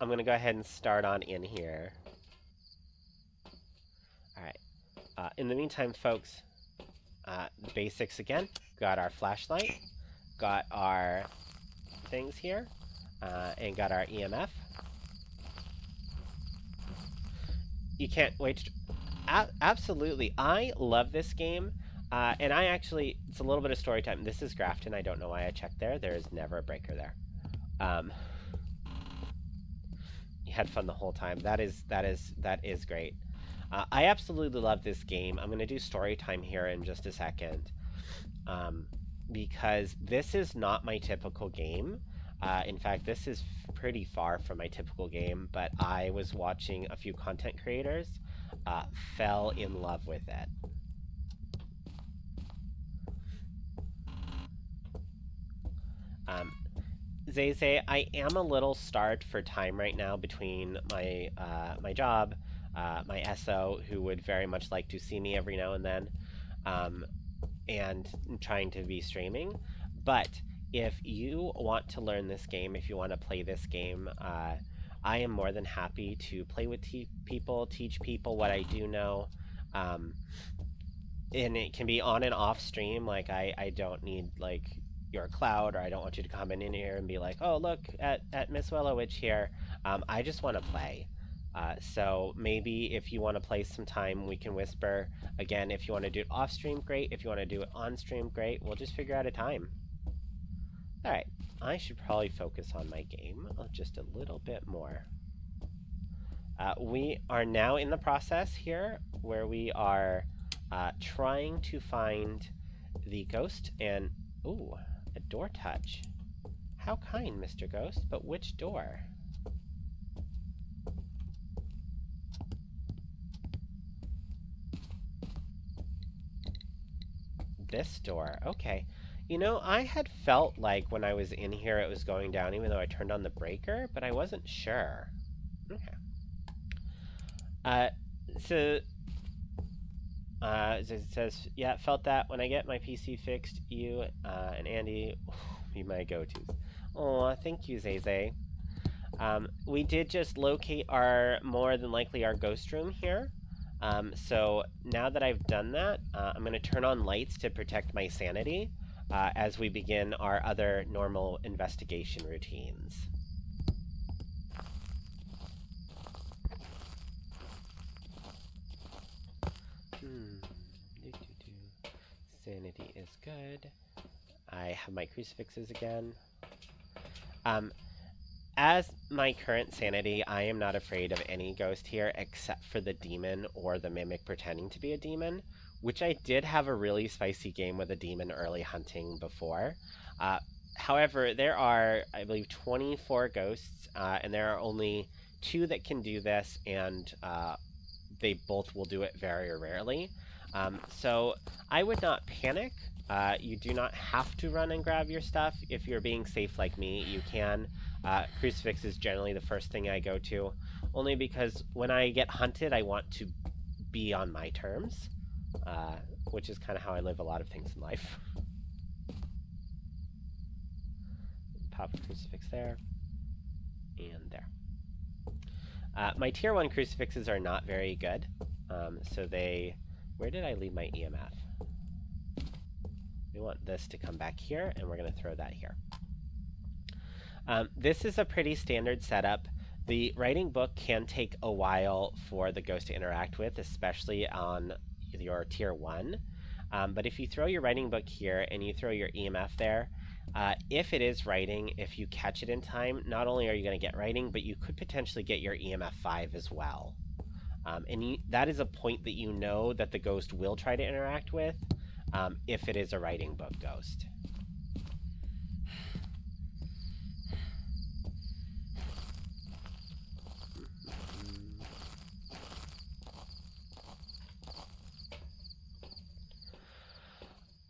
I'm going to go ahead and start on in here. All right. In the meantime, folks, basics again. Got our flashlight, got our things here, and got our EMF. You can't wait to... absolutely. I love this game. And I actually, it's a little bit of story time. This is Grafton. I don't know why I checked there. There is never a breaker there. You had fun the whole time. That is great. I absolutely love this game. I'm going to do story time here in just a second, because this is not my typical game. In fact, this is pretty far from my typical game, but I was watching a few content creators, fell in love with it. Zay, I am a little starved for time right now between my job, my SO, who would very much like to see me every now and then, and trying to be streaming. But if you want to learn this game, if you want to play this game, I am more than happy to play with people, teach people what I do know. And it can be on and off stream. Like I don't need like your cloud, or I don't want you to come in here and be like, oh look at Miss Willowitch here. I just want to play. So maybe if you want to play some time, we can whisper. Again, if you want to do it off stream, great. If you want to do it on stream, great. We'll just figure out a time. All right. I should probably focus on my game just a little bit more. We are now in the process here where we are trying to find the ghost, and ooh, a door touch. How kind, Mr. Ghost, but which door? This door, okay. You know, I had felt like when I was in here it was going down even though I turned on the breaker, but I wasn't sure. Okay. So it says, yeah, felt that when I get my PC fixed, you and Andy will be my go-tos. Oh, thank you, Zay. We did just locate our, more than likely, our ghost room here. So now that I've done that, I'm going to turn on lights to protect my sanity as we begin our other normal investigation routines. Sanity is good. I have my crucifixes again. As my current sanity, I am not afraid of any ghost here except for the demon or the mimic pretending to be a demon, which I did have a really spicy game with a demon early hunting before. However, there are, I believe, 24 ghosts, and there are only 2 that can do this, and they both will do it very rarely. So I would not panic. You do not have to run and grab your stuff. If you're being safe like me, you can. Crucifix is generally the first thing I go to, only because when I get hunted, I want to be on my terms, which is kind of how I live a lot of things in life. Pop a crucifix there, and there. My tier 1 crucifixes are not very good, so they... Where did I leave my EMF? We want this to come back here, and we're going to throw that here. This is a pretty standard setup. The writing book can take a while for the ghost to interact with, especially on your tier 1. But if you throw your writing book here and you throw your EMF there, if it is writing, if you catch it in time, not only are you going to get writing, but you could potentially get your EMF 5 as well. And that is a point that you know that the ghost will try to interact with if it is a writing book ghost.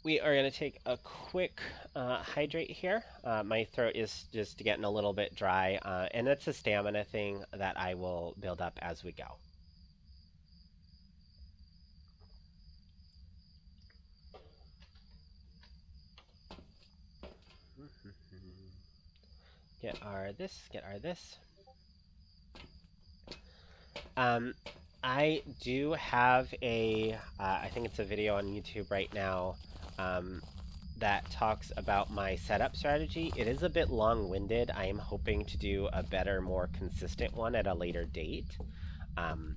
We are going to take a quick hydrate here. My throat is just getting a little bit dry, and it's a stamina thing that I will build up as we go. Get our this. Um, I do have I think it's a video on YouTube right now, um, that talks about my setup strategy. It is a bit long-winded. I am hoping to do a better, more consistent one at a later date. Um,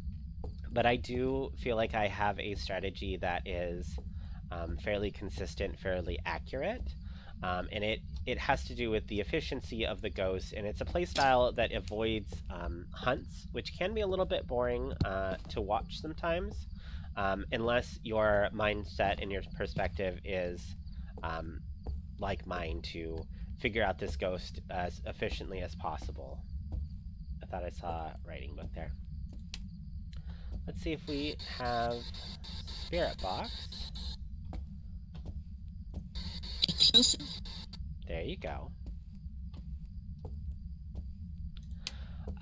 but I do feel like I have a strategy that is fairly consistent, fairly accurate. And it has to do with the efficiency of the ghost, and it's a playstyle that avoids hunts, which can be a little bit boring to watch sometimes, unless your mindset and your perspective is um, like mine, to figure out this ghost as efficiently as possible. I thought I saw a writing book there. Let's see if we have Spirit Box. There you go.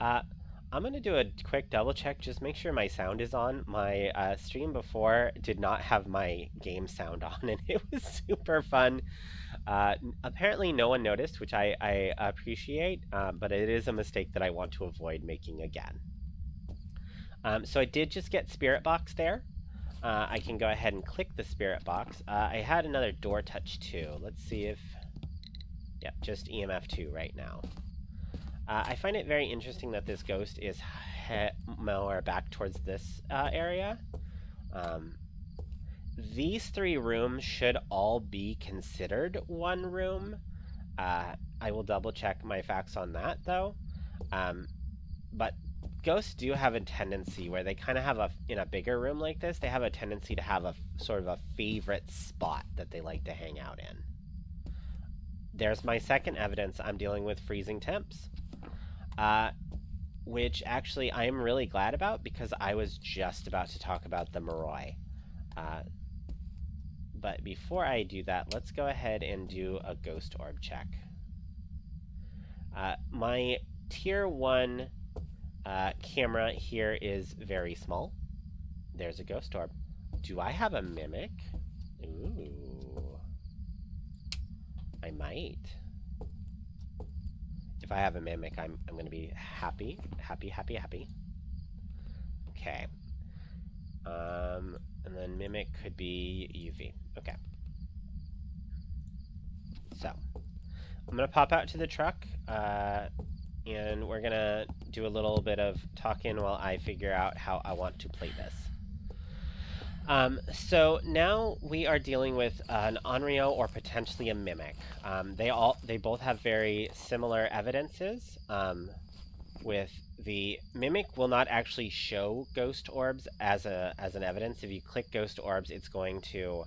I'm going to do a quick double check, just make sure my sound is on. My stream before did not have my game sound on, and it was super fun. Apparently no one noticed, which I appreciate, but it is a mistake that I want to avoid making again. So I did just get Spirit Box there. I can go ahead and click the Spirit Box. I had another door touch too. Let's see if... Yep, just EMF 2 right now. I find it very interesting that this ghost is more back towards this area. These 3 rooms should all be considered one room. I will double check my facts on that though. But ghosts do have a tendency where they kind of have in a bigger room like this, they have a tendency to have a sort of a favorite spot that they like to hang out in. There's my second evidence. I'm dealing with freezing temps. Which actually I'm really glad about, because I was just about to talk about the Moroi. But before I do that, let's go ahead and do a ghost orb check. My tier 1 camera here is very small. There's a ghost orb. Do I have a mimic? Ooh. I might. If I have a mimic, I'm going to be happy. Okay. And then mimic could be UV. Okay. So, I'm going to pop out to the truck, and we're going to do a little bit of talking while I figure out how I want to play this. So now we are dealing with an Onryo or potentially a Mimic. They both have very similar evidences. With the Mimic will not actually show ghost orbs as an evidence. If you click ghost orbs, it's going to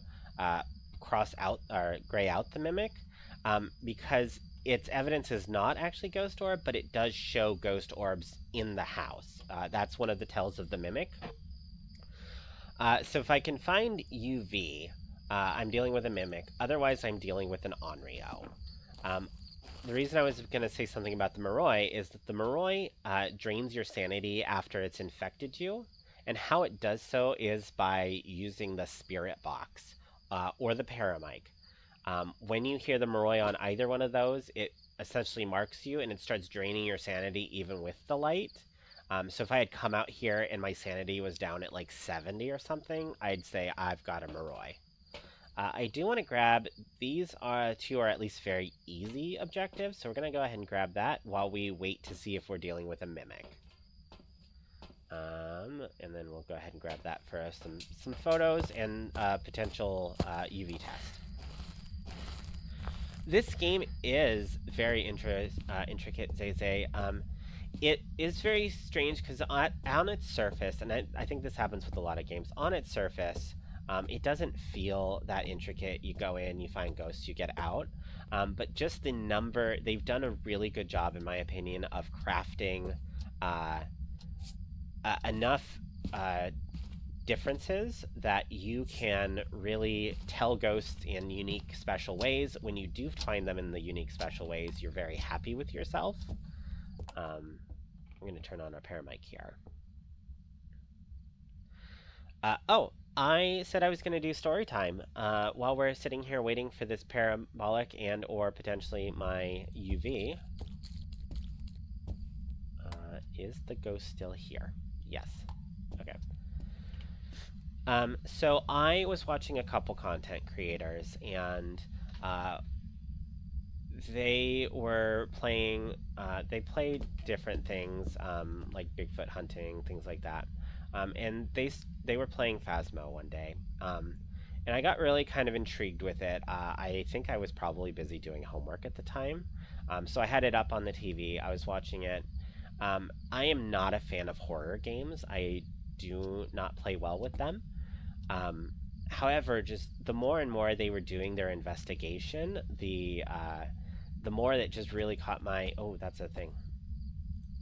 cross out or gray out the Mimic, because its evidence is not actually ghost orb, but it does show ghost orbs in the house. That's one of the tells of the Mimic. So if I can find UV, I'm dealing with a Mimic. Otherwise, I'm dealing with an Onryo. The reason I was going to say something about the Moroi is that the Moroi drains your sanity after it's infected you, and how it does so is by using the Spirit Box or the Paramic. When you hear the Moroi on either one of those, it essentially marks you, and it starts draining your sanity even with the light. So if I had come out here and my sanity was down at like 70 or something, I'd say I've got a Moroi. I do want to grab, these two are at least very easy objectives, so we're going to go ahead and grab that while we wait to see if we're dealing with a Mimic. And then we'll go ahead and grab that for some photos and potential UV test. This game is very intricate, Zay. It is very strange because on its surface, and I think this happens with a lot of games, on its surface, it doesn't feel that intricate. You go in, you find ghosts, you get out. But just the number, they've done a really good job, in my opinion, of crafting enough differences that you can really tell ghosts in unique, special ways. When you do find them in the unique, special ways, you're very happy with yourself. I'm going to turn on our Paramic here. I said I was going to do story time. While we're sitting here waiting for this parabolic and or potentially my UV, is the ghost still here? Yes. Okay. So I was watching a couple content creators, and uh, they were playing. They played different things, like Bigfoot hunting, things like that. And they were playing Phasmo one day, and I got really kind of intrigued with it. I think I was probably busy doing homework at the time, so I had it up on the TV. I was watching it. I am not a fan of horror games. I do not play well with them. Um, However, just the more and more they were doing their investigation, the more that just really caught my. Oh, that's a thing.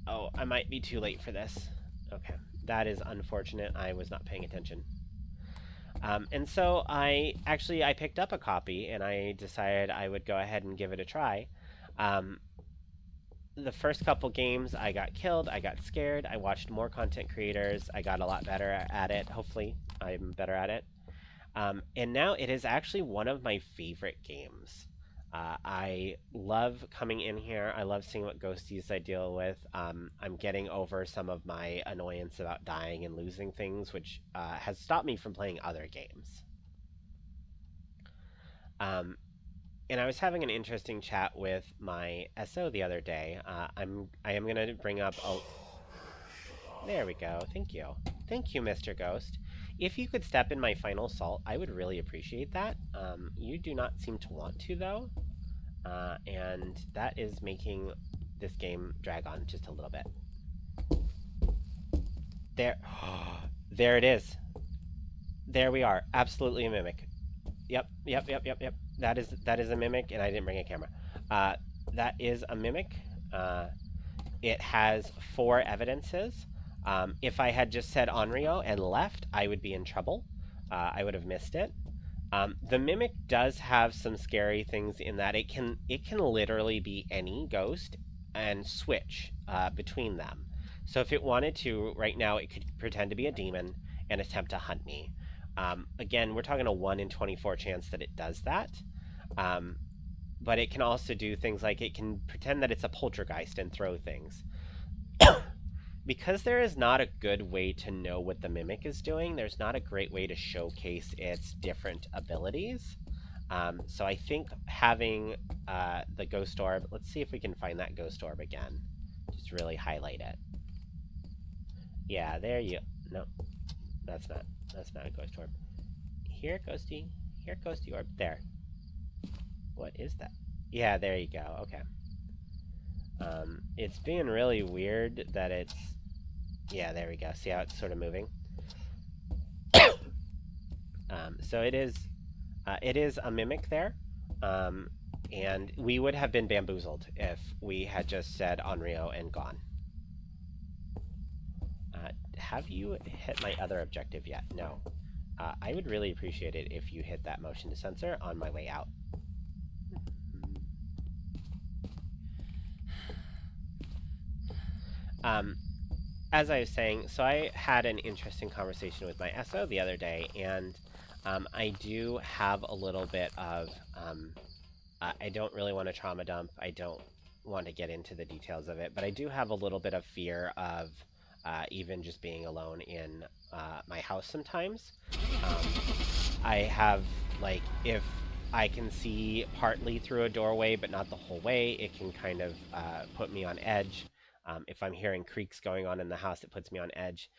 Oh, I might be too late for this. Okay, that is unfortunate. I was not paying attention. And so I picked up a copy and I decided I would go ahead and give it a try. Um, the first couple games, I got killed. I got scared. I watched more content creators. I got a lot better at it. Hopefully, I'm better at it. And now it is actually one of my favorite games. I love coming in here. I love seeing what ghosties I deal with. I'm getting over some of my annoyance about dying and losing things, which has stopped me from playing other games. Um, and I was having an interesting chat with my SO the other day. I am gonna bring up a. There we go. Thank you, Mr. Ghost. If you could step in my final salt, I would really appreciate that. You do not seem to want to, though, and that is making this game drag on just a little bit. There, there it is. There we are. Absolutely a mimic. Yep. That is a mimic, and I didn't bring a camera. Uh, that is a mimic. Uh, It has 4 evidences. If I had just said Onryo and left, I would be in trouble. I would have missed it. The mimic does have some scary things in that it can literally be any ghost and switch between them. So if it wanted to, right now, it could pretend to be a demon and attempt to hunt me. Again, we're talking a 1 in 24 chance that it does that. Um, but it can also do things like it can pretend that it's a poltergeist and throw things. Because there is not a good way to know what the mimic is doing, there's not a great way to showcase its different abilities. So I think having the ghost orb, let's see if we can find that ghost orb again. Just really highlight it. Yeah, there you. No, that's not. That's not a ghost orb. Here, ghosty. Here, ghosty orb. There. What is that? Yeah, there you go. Okay. It's being really weird that it's. Yeah, there we go. See how it's sort of moving? So it is a mimic there, um, and we would have been bamboozled if we had just said Onryo and gone. Have you hit my other objective yet? No. I would really appreciate it if you hit that motion to censor on my way out. As I was saying, so I had an interesting conversation with my SO the other day, and I do have a little bit of. I don't really want to trauma dump. I don't want to get into the details of it, but I do have a little bit of fear of even just being alone in my house sometimes. Um, I have, like, if I can see partly through a doorway, but not the whole way, it can kind of put me on edge. If I'm hearing creaks going on in the house, it puts me on edge.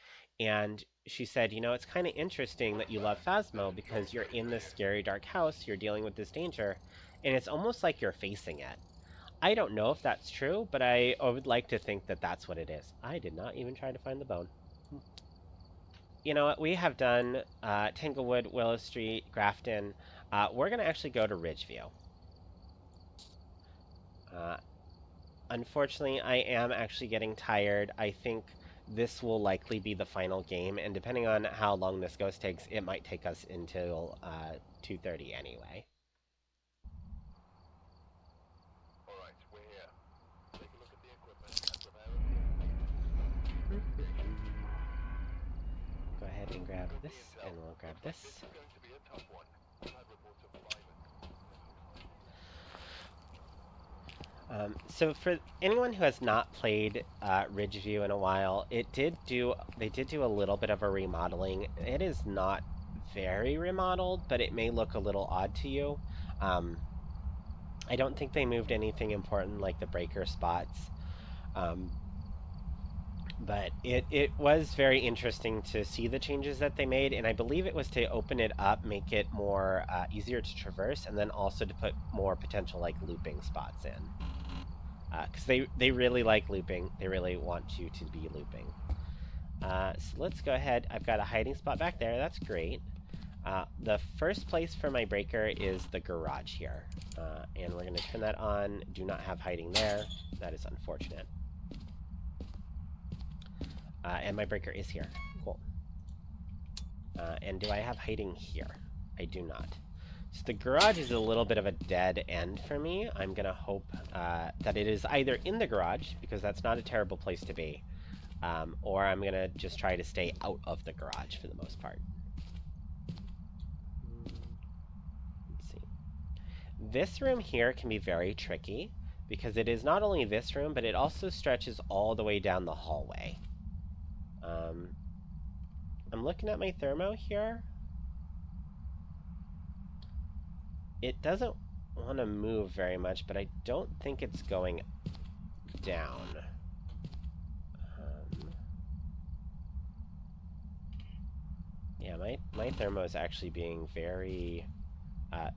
And she said, it's kind of interesting that you love Phasmo because you're in this scary dark house, you're dealing with this danger, and it's almost like you're facing it. I don't know if that's true, but I would like to think that that's what it is. I did not even try to find the bone. You know what? We have done Tanglewood, Willow Street, Grafton. We're going to actually go to Ridgeview. Uh, Unfortunately, I am actually getting tired. I think this will likely be the final game, and depending on how long this ghost takes, it might take us until 2:30 anyway. Go ahead and grab this, and we'll grab this. So for anyone who has not played Ridgeview in a while, they did do a little bit of a remodeling. It is not very remodeled, but it may look a little odd to you. Um, I don't think they moved anything important like the breaker spots. Um, but it was very interesting to see the changes that they made, and I believe it was to open it up, make it more easier to traverse, and then also to put more potential like looping spots in. Because they really like looping. They really want you to be looping. So let's go ahead. I've got a hiding spot back there. That's great. The first place for my breaker is the garage here. And we're going to turn that on. Do not have hiding there. That is unfortunate. And my breaker is here. Cool. And do I have hiding here? I do not. So the garage is a little bit of a dead end for me. I'm going to hope that it is either in the garage, because that's not a terrible place to be, or I'm going to just try to stay out of the garage for the most part. Let's see. This room here can be very tricky, because it is not only this room, but it also stretches all the way down the hallway. I'm looking at my thermo here. It doesn't want to move very much, but I don't think it's going down. Yeah, my thermo is actually being very...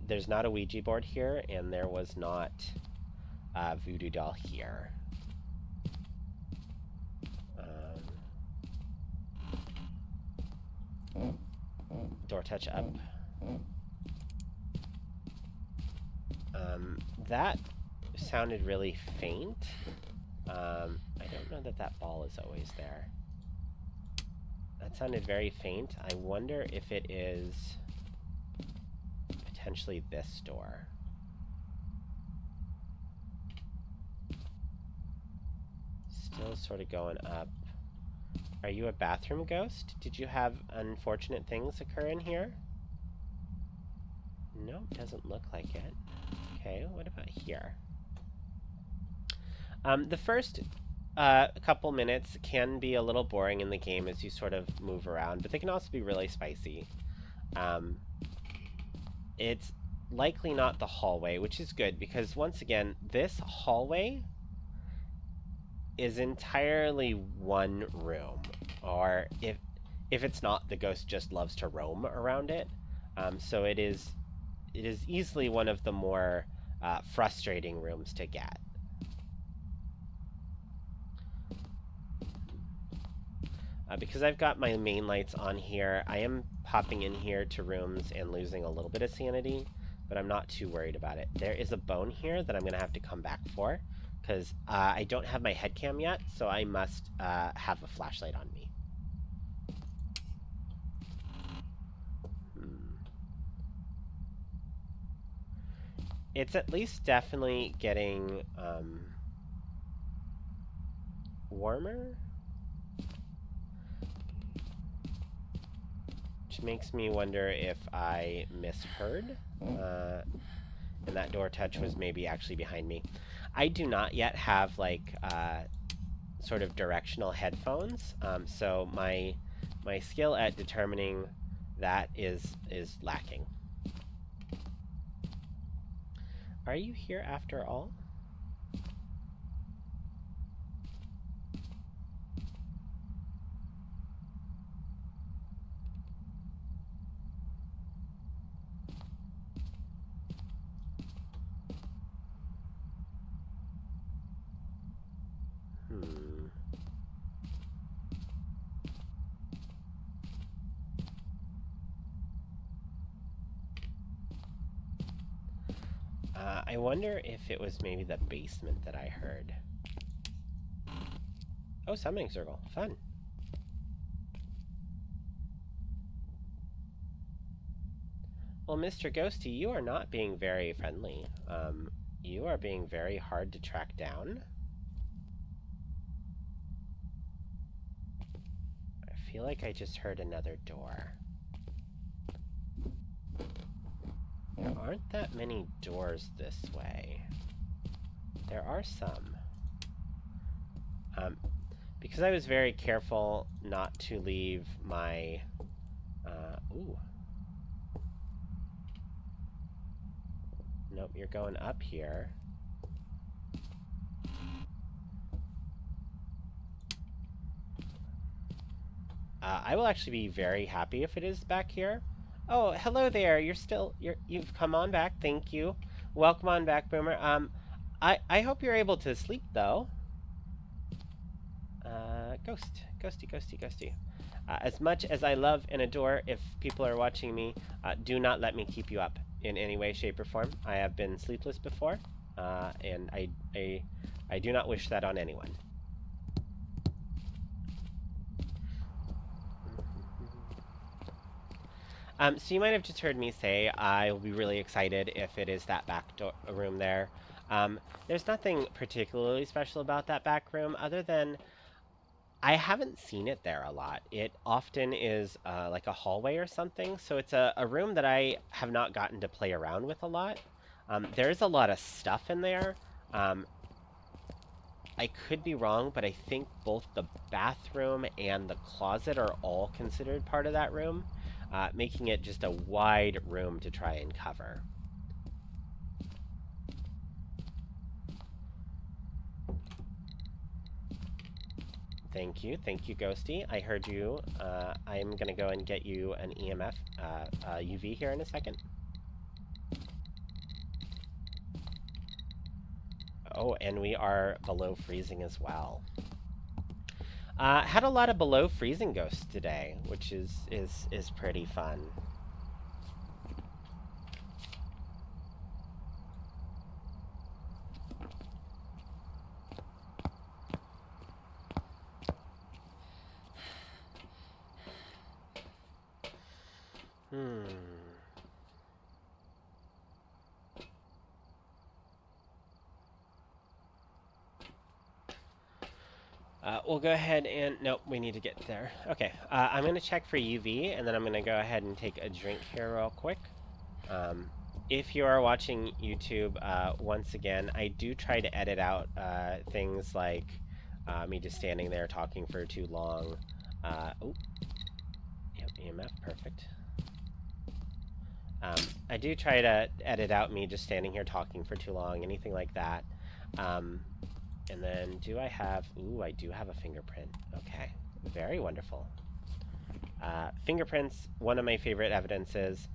there's not a Ouija board here, and there was not a voodoo doll here. Door touch up. That sounded really faint. I don't know that that ball is always there. That sounded very faint. I wonder if it is potentially this door. Still sort of going up. Are you a bathroom ghost? Did you have unfortunate things occur in here? No, doesn't look like it. Okay, what about here? The first couple minutes can be a little boring in the game as you sort of move around, but they can also be really spicy. It's likely not the hallway, which is good, because once again, this hallway is entirely one room, or if it's not, the ghost just loves to roam around it. So it is easily one of the more frustrating rooms to get. Because I've got my main lights on here, I am popping in here to rooms and losing a little bit of sanity, but I'm not too worried about it. There is a bone here that I'm going to have to come back for, because I don't have my headcam yet, so I must have a flashlight on me. It's at least definitely getting warmer, which makes me wonder if I misheard, and that door touch was maybe actually behind me. I do not yet have like sort of directional headphones, so my skill at determining that is lacking. Are you here after all? I wonder if it was maybe the basement that I heard. Oh, summoning circle. Fun. Well, Mr. Ghosty, you are not being very friendly. You are being very hard to track down. I feel like I just heard another door. There aren't that many doors this way. There are some. Because I was very careful not to leave my... ooh. Nope, you're going up here. I will actually be very happy if it is back here. Oh, hello there. You've come on back. Thank you. Welcome on back, Boomer. I hope you're able to sleep though. Ghosty. As much as I love and adore, if people are watching me, do not let me keep you up in any way, shape, or form. I have been sleepless before, and I do not wish that on anyone. So you might have just heard me say I will be really excited if it is that back room there. There's nothing particularly special about that back room other than I haven't seen it there a lot. It often is like a hallway or something, so it's a room that I have not gotten to play around with a lot. There's a lot of stuff in there. I could be wrong, but I think both the bathroom and the closet are all considered part of that room, making it just a wide room to try and cover. Thank you, Ghosty. I heard you. I'm gonna go and get you an EMF UV here in a second. Oh, and we are below freezing as well. Had a lot of below freezing ghosts today, which is pretty fun. We'll go ahead and... Nope, we need to get there. Okay, I'm going to check for UV, and then I'm going to go ahead and take a drink here real quick. If you are watching YouTube, once again, I do try to edit out things like me just standing there talking for too long. Oh, yep, EMF, perfect. I do try to edit out me just standing here talking for too long, anything like that. And then do I have... Ooh, I do have a fingerprint. Okay, very wonderful. Fingerprints, one of my favorite evidences.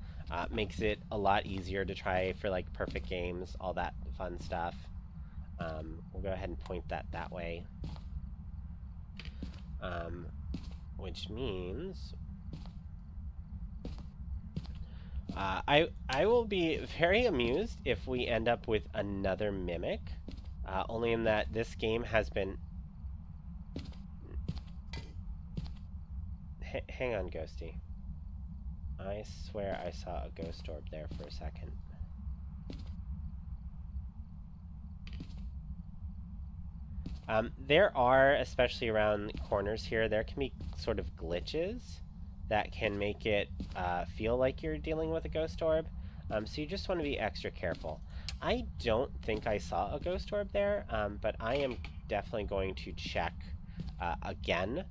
Makes it a lot easier to try for like perfect games, all that fun stuff. We'll go ahead and point that way. Which means... I will be very amused if we end up with another Mimic. Only in that this game has been... hang on, Ghosty. I swear I saw a ghost orb there for a second. There are, especially around corners here, there can be sort of glitches that can make it feel like you're dealing with a ghost orb. So you just want to be extra careful. I don't think I saw a ghost orb there, but I am definitely going to check again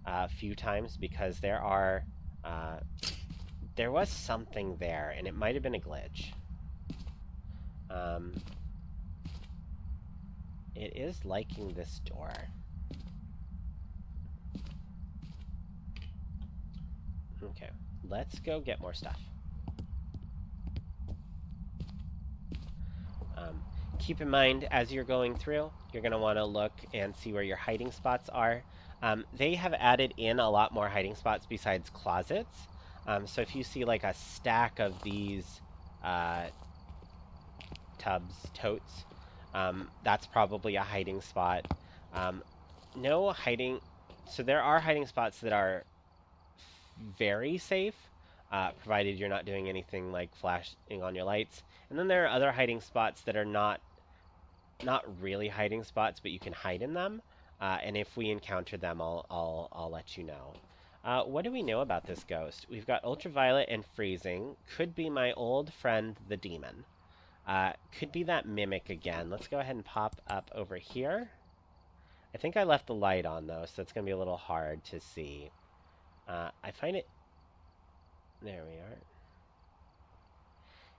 a few times because there was something there, and it might have been a glitch. It is liking this door. Okay, let's go get more stuff. Keep in mind, as you're going through, you're going to want to look and see where your hiding spots are. They have added in a lot more hiding spots besides closets. So if you see like a stack of these totes, that's probably a hiding spot. No hiding... So there are hiding spots that are very safe, provided you're not doing anything like flashing on your lights. And then there are other hiding spots that are not really hiding spots, but you can hide in them. And if we encounter them, I'll let you know. What do we know about this ghost? We've got ultraviolet and freezing. Could be my old friend, the demon. Could be that Mimic again. Let's go ahead and pop up over here. I think I left the light on, though, so it's going to be a little hard to see. I find it... There we are.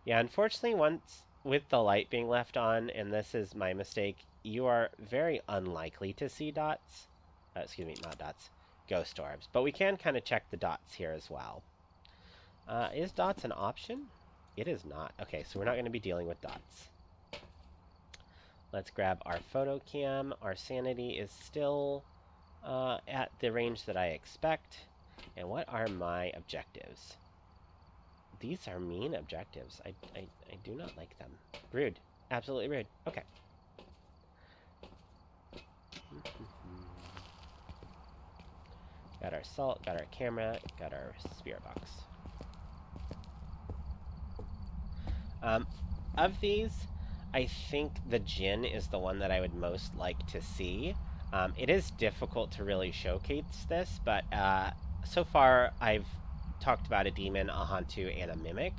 Yeah, unfortunately, once with the light being left on, and this is my mistake, you are very unlikely to see dots. Excuse me, not dots. Ghost orbs. But we can kind of check the dots here as well. Is dots an option? It is not. Okay, so we're not going to be dealing with dots. Let's grab our photo cam. Our sanity is still at the range that I expect. And what are my objectives? These are mean objectives. I do not like them. Rude. Absolutely rude. Okay. Got our salt, got our camera, got our spirit box. Of these, I think the Djinn is the one that I would most like to see. It is difficult to really showcase this, but so far I've talked about a demon, a Hantu, and a Mimic.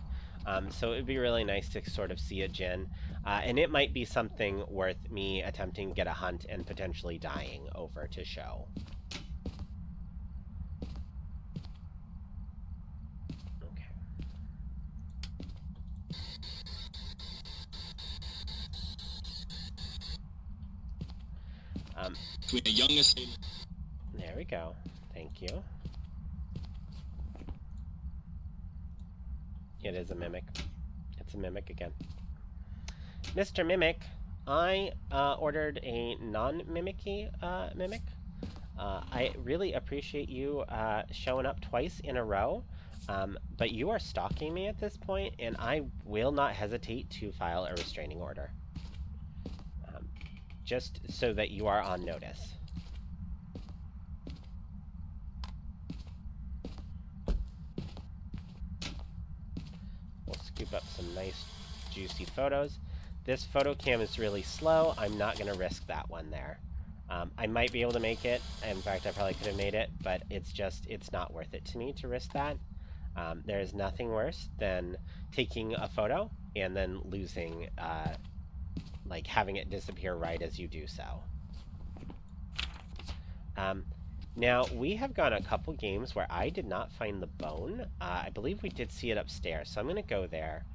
So it would be really nice to sort of see a Djinn. And it might be something worth me attempting to get a hunt and potentially dying over to show. Between the youngest. There we go. Thank you. It is a Mimic. It's a Mimic again. Mr. Mimic, I ordered a non-mimicky Mimic. I really appreciate you showing up twice in a row, but you are stalking me at this point, and I will not hesitate to file a restraining order. Just so that you are on notice. We'll scoop up some nice, juicy photos. This photo cam is really slow. I'm not going to risk that one there. I might be able to make it. In fact, I probably could have made it, but it's not worth it to me to risk that. There is nothing worse than taking a photo and then losing, like having it disappear right as you do so. Now, we have gone a couple games where I did not find the bone. I believe we did see it upstairs, so I'm going to go there.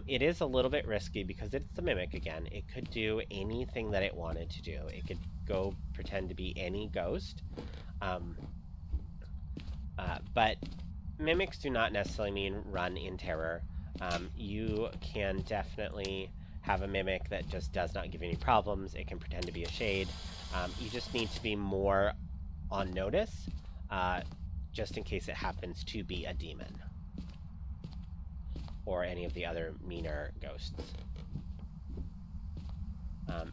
It is a little bit risky because it's the Mimic again. It could do anything that it wanted to do. It could go pretend to be any ghost. But Mimics do not necessarily mean run in terror. You can definitely have a Mimic that just does not give you any problems. It can pretend to be a shade. You just need to be more on notice, just in case it happens to be a demon. Or any of the other meaner ghosts.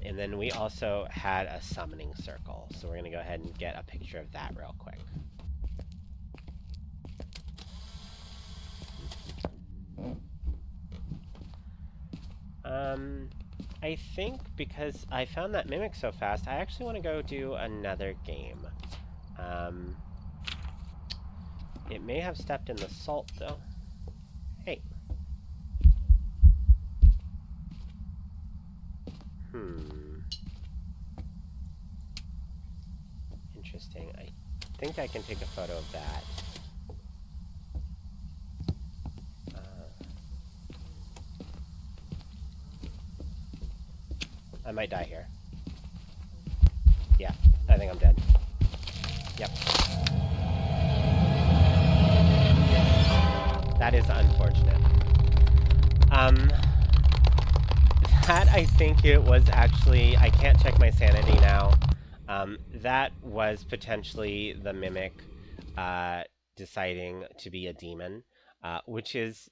And then we also had a summoning circle, so we're going to go ahead and get a picture of that real quick. I think because I found that Mimic so fast, I actually want to go do another game. It may have stepped in the salt, though. Hey. Interesting. I think I can take a photo of that. I might die here. Yeah, I think I'm dead. Yep. That is unfortunate. That I think it was actually, I can't check my sanity now. That was potentially the Mimic deciding to be a demon, which is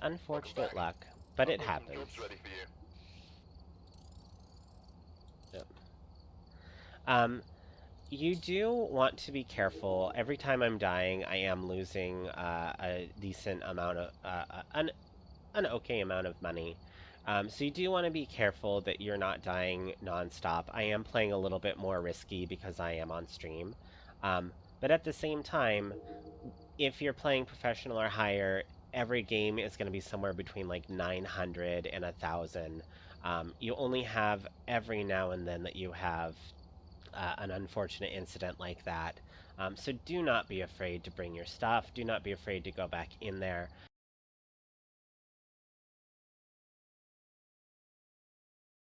unfortunate luck, but it happens. Yep. You do want to be careful. Every time I'm dying, I am losing a decent amount of, an okay amount of money. So you do want to be careful that you're not dying nonstop. I am playing a little bit more risky because I am on stream. But at the same time, if you're playing professional or higher, every game is going to be somewhere between like 900 and 1,000. You only have every now and then that you have an unfortunate incident like that. So do not be afraid to bring your stuff. Do not be afraid to go back in there.